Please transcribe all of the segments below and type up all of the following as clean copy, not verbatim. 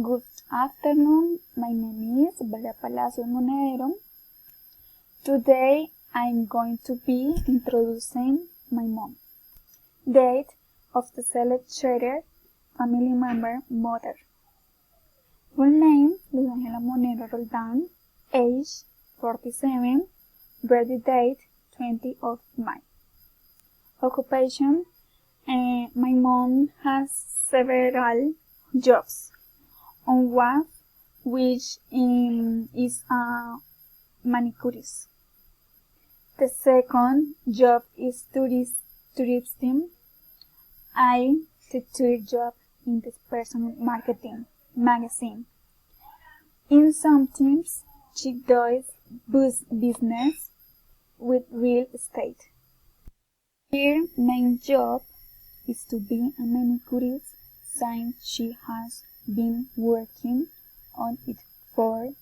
Good afternoon, my name is Valeria Palacios Monedero. Today I'm going to be introducing my mom. Date of the selected family member mother. Full name Luz Ángela Monedero Roldán. Age 47. Birthday date 20 of May. Occupation. My mom has several jobs. On one, which is a manicurist. The second job is tourism. The third job in the personal marketing magazine. In sometimes she does business with real estate. Her main job is to be a manicurist since she has been working on it for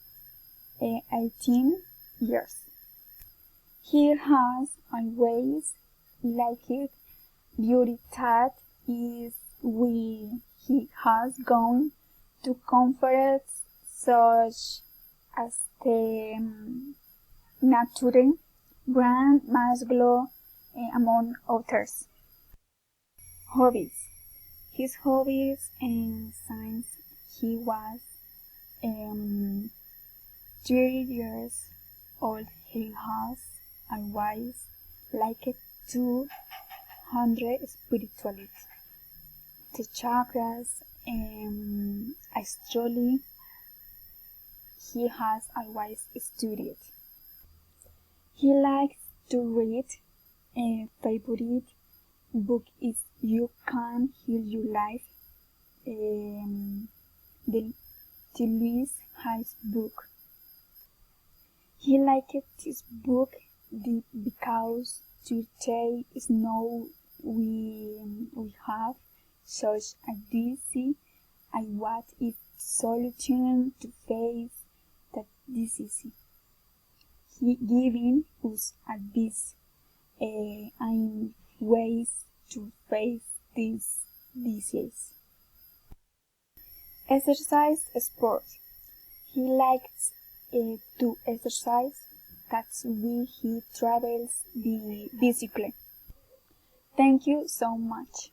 18 years. He has always liked beauty. That is why he has gone to conferences such as the Nature Brand Masglo, among others. Hobbies. His hobbies since he was 30 years old, he has always liked to handle spirituality, the chakras, astrology. He has always studied. He likes to read. A favorite book is You Can Heal Your Life, the Louise Hayes book. He liked this book because today is now we have such a disease and what is solution to face that disease. He giving us advice and ways to face this disease. Exercise sport. He likes to exercise. That's why he travels the bicycle. Thank you so much.